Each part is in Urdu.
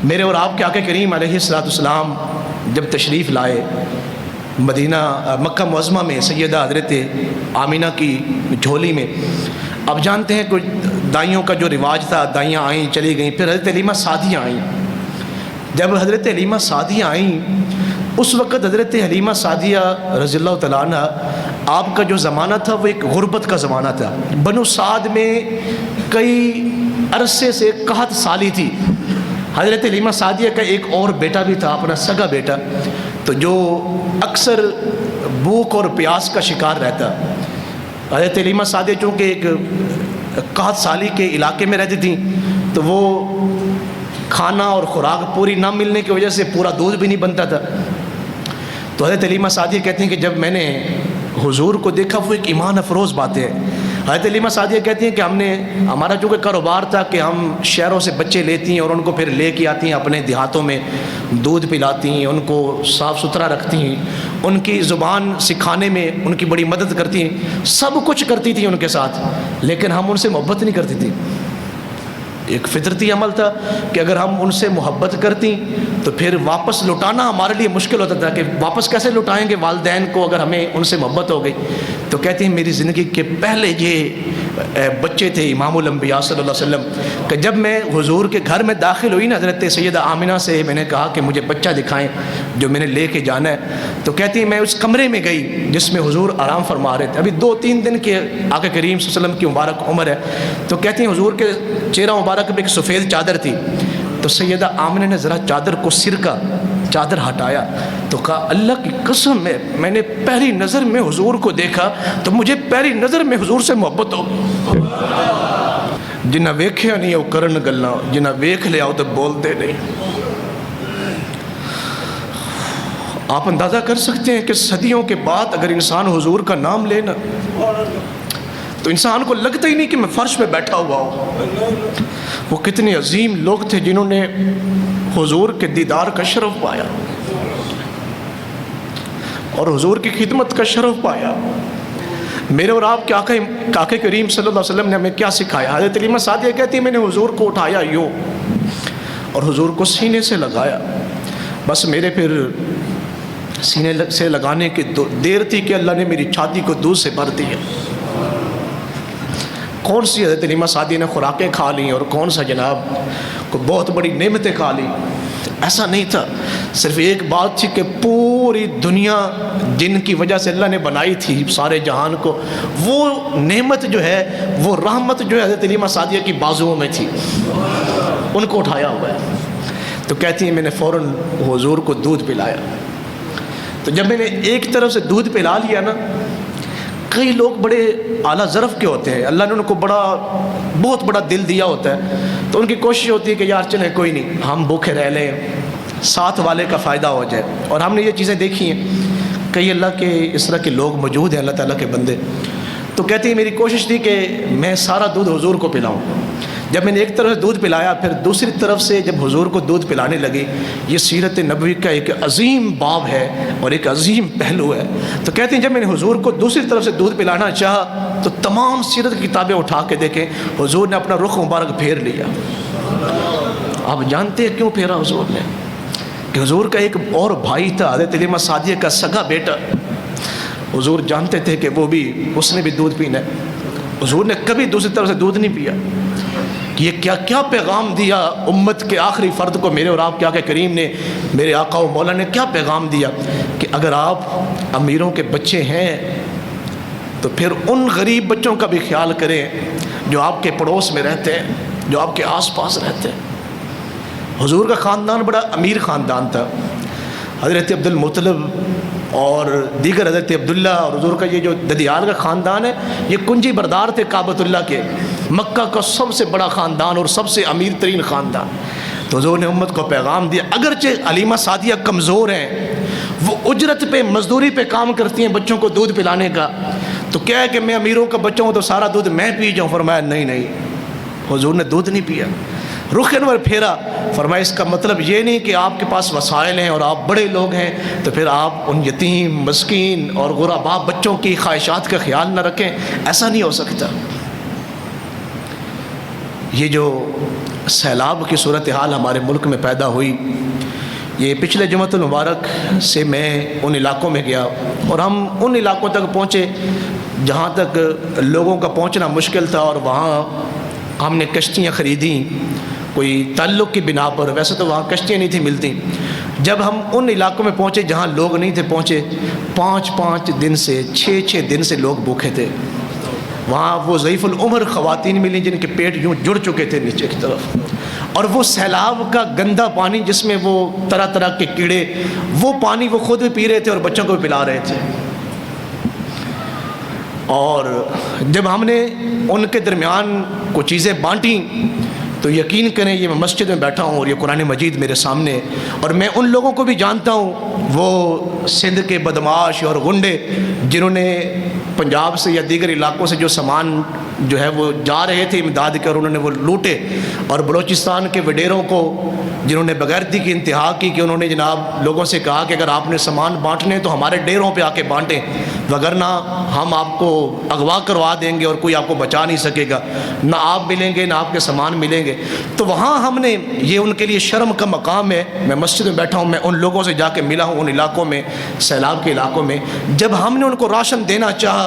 میرے اور آپ کے آقا کریم علیہ الصلوۃ والسلام جب تشریف لائے مدینہ مکہ معظمہ میں سیدہ حضرت آمینہ کی جھولی میں، اب جانتے ہیں کچھ دائیوں کا جو رواج تھا، دائیاں آئیں چلی گئیں، پھر حضرت حلیمہ سعدیہ آئیں۔ جب حضرت حلیمہ سعدیہ آئیں اس وقت حضرت حلیمہ سعدیہ رضی اللہ تعالیٰ عنہ آپ کا جو زمانہ تھا وہ ایک غربت کا زمانہ تھا۔ بنو سعد میں کئی عرصے سے قحط سالی تھی۔ حضرت حلیمہ سعدیہ کا ایک اور بیٹا بھی تھا، اپنا سگا بیٹا، تو جو اکثر بھوک اور پیاس کا شکار رہتا۔ حضرت حلیمہ سعدیہ چونکہ ایک قحط سالی کے علاقے میں رہتی تھیں تو وہ کھانا اور خوراک پوری نہ ملنے کی وجہ سے پورا دودھ بھی نہیں بنتا تھا۔ تو حضرت حلیمہ سعدیہ کہتی ہیں کہ جب میں نے حضور کو دیکھا، وہ ایک ایمان افروز باتیں ہیں۔ حضرت حلیمہ سعدیہ کہتی ہیں کہ ہمارا چونکہ کاروبار تھا کہ ہم شہروں سے بچے لیتی ہیں اور ان کو پھر لے کے آتی ہیں اپنے دیہاتوں میں، دودھ پلاتی ہیں، ان کو صاف ستھرا رکھتی ہیں، ان کی زبان سکھانے میں ان کی بڑی مدد کرتی ہیں، سب کچھ کرتی تھیں ان کے ساتھ، لیکن ہم ان سے محبت نہیں کرتی تھی۔ ایک فطرتی عمل تھا کہ اگر ہم ان سے محبت کرتی تو پھر واپس لوٹانا ہمارے لیے مشکل ہوتا تھا کہ واپس کیسے لوٹائیں گے والدین کو اگر ہمیں ان سے محبت ہو گئی۔ تو کہتی ہیں میری زندگی کے پہلے یہ بچے تھے امام الانبیاء صلی اللہ علیہ وسلم کہ جب میں حضور کے گھر میں داخل ہوئی نا، حضرت سیدہ آمنہ سے میں نے کہا کہ مجھے بچہ دکھائیں جو میں نے لے کے جانا ہے، تو کہتی ہیں میں اس کمرے میں گئی جس میں حضور آرام فرما رہے تھے، ابھی 2-3 دن کے آقا کریم صلی اللہ علیہ وسلم کی مبارک عمر ہے۔ تو کہتی ہیں حضور کے چہرہ مبارک میں ایک سفید چادر تھی، تو سیدہ آمنہ نے ذرا چادر کو سرکا، چادر ہٹایا تو کہا اللہ کی قسم میں نے پہلی نظر میں حضور کو دیکھا تو مجھے پہلی نظر میں حضور سے محبت ہو۔ جنہ ویکھیا نہیں وہ کرن گلاں، جنہ ویکھ لیا وہ تو بولتے نہیں۔ آپ اندازہ کر سکتے ہیں کہ صدیوں کے بعد اگر انسان حضور کا نام لینا تو انسان کو لگتا ہی نہیں کہ میں فرش پہ بیٹھا ہوا ہوں۔ وہ کتنے عظیم لوگ تھے جنہوں نے حضور کے دیدار کا شرف پایا اور حضور کی خدمت کا شرف پایا۔ میرے اور آپ کے آقا کریم صلی اللہ علیہ وسلم نے ہمیں کیا سکھایا؟ حضرت حلیمہ سعدیہ کہتی ہے میں نے حضور کو اٹھایا یوں اور حضور کو سینے سے لگایا، بس میرے پھر سینے سے لگانے کی دیر تھی کہ اللہ نے میری چھاتی کو دودھ سے بھر دیا۔ کون سی حضرت حلیمہ سعدیہ نے خوراکیں کھا لیں اور کون سا جناب کو بہت بڑی نعمتیں کھا لیں، ایسا نہیں تھا۔ صرف ایک بات تھی کہ پوری دنیا جن کی وجہ سے اللہ نے بنائی تھی سارے جہان کو، وہ نعمت جو ہے، وہ رحمت جو ہے حضرت حلیمہ سعدیہ کی بازوؤں میں تھی، ان کو اٹھایا ہوا ہے۔ تو کہتی ہیں میں نے فوراً حضور کو دودھ پلایا۔ تو جب میں نے ایک طرف سے دودھ پلا لیا نا، کئی لوگ بڑے اعلیٰ ظرف کے ہوتے ہیں، اللہ نے ان کو بہت بڑا دل دیا ہوتا ہے، تو ان کی کوشش ہوتی ہے کہ یار چلیں کوئی نہیں ہم بھوکے رہ لیں، ساتھ والے کا فائدہ ہو جائے۔ اور ہم نے یہ چیزیں دیکھی ہیں، کئی اللہ کے اس طرح کے لوگ موجود ہیں، اللہ تعالیٰ کے بندے۔ تو کہتی ہیں میری کوشش تھی کہ میں سارا دودھ حضور کو پلاؤں۔ جب میں نے ایک طرف سے دودھ پلایا، پھر دوسری طرف سے جب حضور کو دودھ پلانے لگی، یہ سیرت نبوی کا ایک عظیم باب ہے اور ایک عظیم پہلو ہے۔ تو کہتے ہیں جب میں نے حضور کو دوسری طرف سے دودھ پلانا چاہا تو تمام سیرت کی کتابیں اٹھا کے دیکھیں، حضور نے اپنا رخ مبارک پھیر لیا۔ آپ جانتے ہیں کیوں پھیرا حضور نے؟ کہ حضور کا ایک اور بھائی تھا حضرت حلیمہ سعدیہ کا سگا بیٹا، حضور جانتے تھے کہ اس نے بھی دودھ پینا ہے۔ حضور نے کبھی دوسری طرف سے دودھ نہیں پیا۔ یہ کیا پیغام دیا امت کے آخری فرد کو، میرے اور آپ کے آقا کریم نے، میرے آقا و مولا نے کیا پیغام دیا کہ اگر آپ امیروں کے بچے ہیں تو پھر ان غریب بچوں کا بھی خیال کریں جو آپ کے پڑوس میں رہتے ہیں، جو آپ کے آس پاس رہتے ہیں۔ حضور کا خاندان بڑا امیر خاندان تھا۔ حضرت عبد المطلب اور دیگر حضرت عبداللہ اور حضور کا یہ جو ددیال کا خاندان ہے، یہ کنجی بردار تھے کعبۃ اللہ کے، مکہ کا سب سے بڑا خاندان اور سب سے امیر ترین خاندان۔ تو حضور نے امت کو پیغام دیا، اگرچہ حلیمہ سعدیہ کمزور ہیں، وہ اجرت پہ مزدوری پہ کام کرتی ہیں بچوں کو دودھ پلانے کا، تو کیا ہے کہ میں امیروں کا بچہ ہوں تو سارا دودھ میں پی جاؤں؟ فرمایا نہیں، حضور نے دودھ نہیں پیا، رخ انور پھیرا، فرمایا اس کا مطلب یہ نہیں کہ آپ کے پاس وسائل ہیں اور آپ بڑے لوگ ہیں تو پھر آپ ان یتیم مسکین اور غربا بچوں کی خواہشات کا خیال نہ رکھیں، ایسا نہیں ہو سکتا۔ یہ جو سیلاب کی صورتحال ہمارے ملک میں پیدا ہوئی، یہ پچھلے جمعۃ المبارک سے میں ان علاقوں میں گیا اور ہم ان علاقوں تک پہنچے جہاں تک لوگوں کا پہنچنا مشکل تھا، اور وہاں ہم نے کشتیاں خریدیں کوئی تعلق کی بنا پر۔ ویسے تو وہاں کشتیاں نہیں تھیں ملتی۔ جب ہم ان علاقوں میں پہنچے جہاں لوگ نہیں تھے پہنچے، 5 دن سے 6 دن سے لوگ بھوکے تھے۔ وہاں وہ ضعیف العمر خواتین ملی جن کے پیٹ یوں جڑ چکے تھے نیچے کی طرف، اور وہ سیلاب کا گندا پانی جس میں وہ طرح طرح کے کیڑے، وہ پانی وہ خود بھی پی رہے تھے اور بچوں کو بھی پلا رہے تھے۔ اور جب ہم نے ان کے درمیان کچھ چیزیں بانٹیں تو یقین کریں یہ میں مسجد میں بیٹھا ہوں اور یہ قرآن مجید میرے سامنے، اور میں ان لوگوں کو بھی جانتا ہوں، وہ سندھ کے بدماش اور غنڈے جنہوں نے پنجاب سے یا دیگر علاقوں سے جو سامان جو ہے وہ جا رہے تھے امداد کر، انہوں نے وہ لوٹے، اور بلوچستان کے وڈیروں کو جنہوں نے بغیرتی کی انتہا کی کہ انہوں نے جناب لوگوں سے کہا کہ اگر آپ نے سامان بانٹنے تو ہمارے ڈیروں پہ آ کے بانٹیں، وگرنہ ہم آپ کو اغوا کروا دیں گے اور کوئی آپ کو بچا نہیں سکے گا، نہ آپ ملیں گے نہ آپ کے سامان ملیں گے۔ تو وہاں ہم نے، یہ ان کے لیے شرم کا مقام ہے، میں مسجد میں بیٹھا ہوں، میں ان لوگوں سے جا کے ملا ہوں ان علاقوں میں، سیلاب کے علاقوں میں۔ جب ہم نے ان کو راشن دینا چاہا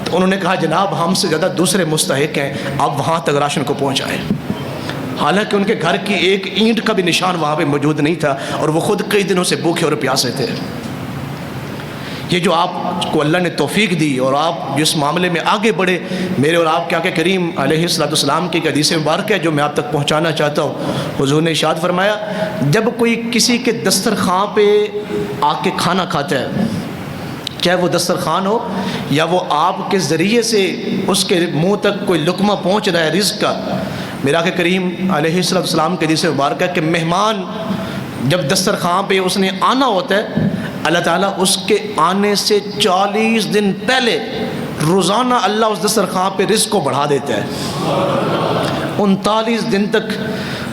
تو انہوں نے کہا جناب ہم سے زیادہ دوسرے مستحق ہیں، آپ وہاں تک راشن کو پہنچائیں۔ حالانکہ ان کے گھر کی ایک اینٹ کا بھی نشان وہاں پہ موجود نہیں تھا، اور وہ خود کئی دنوں سے بھوکے اور پیاسے تھے۔ یہ جو آپ کو اللہ نے توفیق دی اور آپ جس معاملے میں آگے بڑھے، میرے اور آپ کے آقا کریم علیہ السلام کی ایک حدیث مبارک ہے جو میں آپ تک پہنچانا چاہتا ہوں۔ حضور نے ارشاد فرمایا، جب کوئی کسی کے دسترخوان پہ آ کے کھانا کھاتا ہے، چاہے وہ دسترخوان ہو یا وہ آپ کے ذریعے سے اس کے منہ تک کوئی لقمہ پہنچ رہا ہے رزق کا، میرا آقا کریم علیہ السلام کے حدیث مبارک ہے کہ مہمان جب دسترخوان پہ اس نے آنا ہوتا ہے، اللہ تعالیٰ اس کے آنے سے 40 دن پہلے روزانہ اللہ اس دسترخوان پہ رزق کو بڑھا دیتا ہے۔ 39 دن تک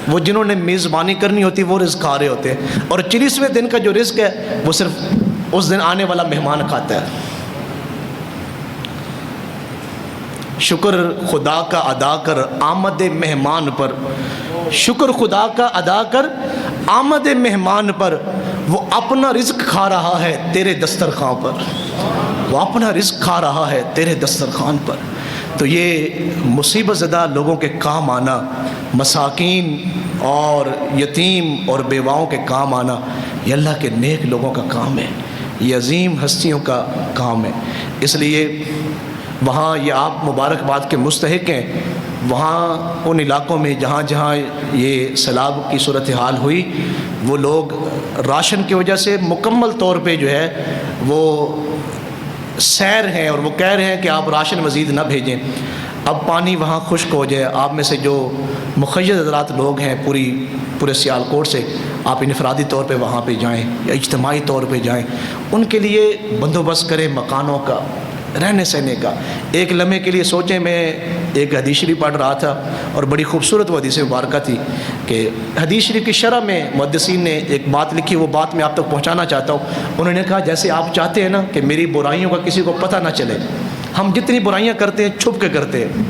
وہ جنہوں نے میزبانی کرنی ہوتی وہ رزق کھا رہے ہوتے ہیں، اور 40ویں دن کا جو رزق ہے وہ صرف اس دن آنے والا مہمان کھاتا ہے۔ شکر خدا کا ادا کر آمد مہمان پر، شکر خدا کا ادا کر آمد مہمان پر، وہ اپنا رزق کھا رہا ہے تیرے دسترخوان پر، وہ اپنا رزق کھا رہا ہے تیرے دسترخوان پر۔ تو یہ مصیبت زدہ لوگوں کے کام آنا، مساکین اور یتیم اور بیواؤں کے کام آنا، یہ اللہ کے نیک لوگوں کا کام ہے، یہ عظیم ہستیوں کا کام ہے۔ اس لیے وہاں یہ آپ مبارکباد کے مستحق ہیں، وہاں ان علاقوں میں جہاں جہاں یہ سیلاب کی صورتحال ہوئی، وہ لوگ راشن کی وجہ سے مکمل طور پہ جو ہے وہ سیر ہیں، اور وہ کہہ رہے ہیں کہ آپ راشن مزید نہ بھیجیں۔ اب پانی وہاں خشک ہو جائے، آپ میں سے جو مقید حضرات لوگ ہیں پورے سیالکوٹ سے، آپ انفرادی طور پہ وہاں پہ جائیں یا اجتماعی طور پہ جائیں، ان کے لیے بندوبست کریں مکانوں کا، رہنے سہنے کا۔ ایک لمحے کے لیے سوچیں، میں ایک حدیث شریف پڑھ رہا تھا اور بڑی خوبصورت وہ حدیث مبارکہ تھی کہ حدیث شریف کی شرح میں محدثین نے ایک بات لکھی، وہ بات میں آپ تک پہنچانا چاہتا ہوں۔ انہوں نے کہا جیسے آپ چاہتے ہیں نا کہ میری برائیوں کا کسی کو پتہ نہ چلے، ہم جتنی برائیاں کرتے ہیں چھپ کے کرتے ہیں،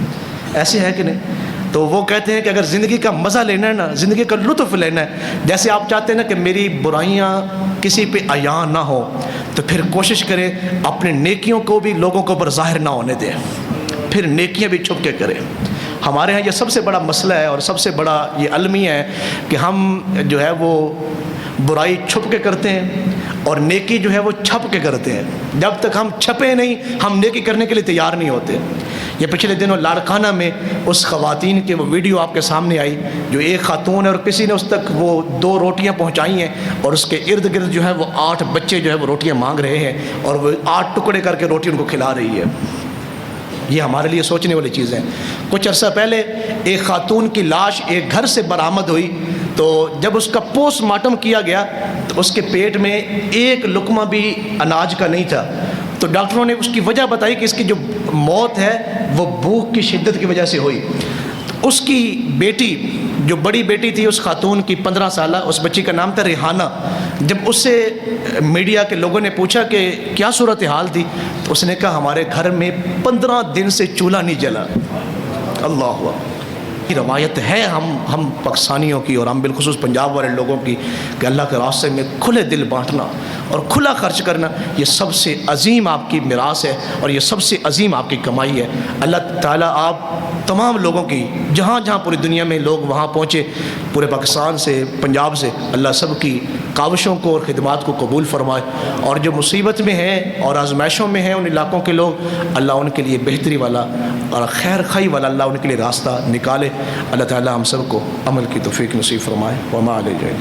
ایسے ہے کہ نہیں؟ تو وہ کہتے ہیں کہ اگر زندگی کا مزہ لینا ہے نا، زندگی کا لطف لینا ہے، جیسے آپ چاہتے ہیں نا کہ میری برائیاں کسی پہ عیاں نہ ہو، تو پھر کوشش کریں اپنے نیکیوں کو بھی لوگوں کے اوپر ظاہر نہ ہونے دیں، پھر نیکیاں بھی چھپ کے کریں۔ ہمارے ہاں یہ سب سے بڑا مسئلہ ہے اور سب سے بڑا یہ المیہ ہے کہ ہم جو ہے وہ برائی چھپ کے کرتے ہیں اور نیکی جو ہے وہ چھپ کے کرتے ہیں۔ جب تک ہم چھپے نہیں، ہم نیکی کرنے کے لیے تیار نہیں ہوتے۔ یہ پچھلے دنوں لاڑکانہ میں اس خواتین کی وہ ویڈیو آپ کے سامنے آئی، جو ایک خاتون ہے اور کسی نے اس تک وہ 2 روٹیاں پہنچائی ہیں، اور اس کے ارد گرد جو ہے وہ 8 بچے جو ہے وہ روٹیاں مانگ رہے ہیں، اور وہ 8 ٹکڑے کر کے روٹی ان کو کھلا رہی ہے۔ یہ ہمارے لیے سوچنے والی چیز ہے۔ کچھ عرصہ پہلے ایک خاتون کی لاش ایک گھر سے برآمد ہوئی، تو جب اس کا پوسٹ مارٹم کیا گیا تو اس کے پیٹ میں ایک لقمہ بھی اناج کا نہیں تھا۔ تو ڈاکٹروں نے اس کی وجہ بتائی کہ اس کی جو موت ہے وہ بھوک کی شدت کی وجہ سے ہوئی۔ تو اس کی بیٹی، جو بڑی بیٹی تھی اس خاتون کی 15 سالہ، اس بچی کا نام تھا ریحانہ، جب اس سے میڈیا کے لوگوں نے پوچھا کہ کیا صورتحال تھی، تو اس نے کہا ہمارے گھر میں 15 دن سے چولہا نہیں جلا۔ اللہ کی روایت ہے ہم پاکستانیوں کی اور ہم بالخصوص پنجاب والے لوگوں کی کہ اللہ کے راستے میں کھلے دل بانٹنا اور کھلا خرچ کرنا یہ سب سے عظیم آپ کی میراث ہے اور یہ سب سے عظیم آپ کی کمائی ہے۔ اللہ تعالیٰ آپ تمام لوگوں کی جہاں جہاں پوری دنیا میں لوگ وہاں پہنچے، پورے پاکستان سے، پنجاب سے، اللہ سب کی کاوشوں کو اور خدمات کو قبول فرمائے، اور جو مصیبت میں ہیں اور آزمائشوں میں ہیں ان علاقوں کے لوگ، اللہ ان کے لیے بہتری والا اور خیر خواہی والا اللہ ان کے لیے راستہ نکالے۔ اللہ تعالیٰ ہم سب کو عمل کی توفیق نصیب فرمائے۔ وما علیہ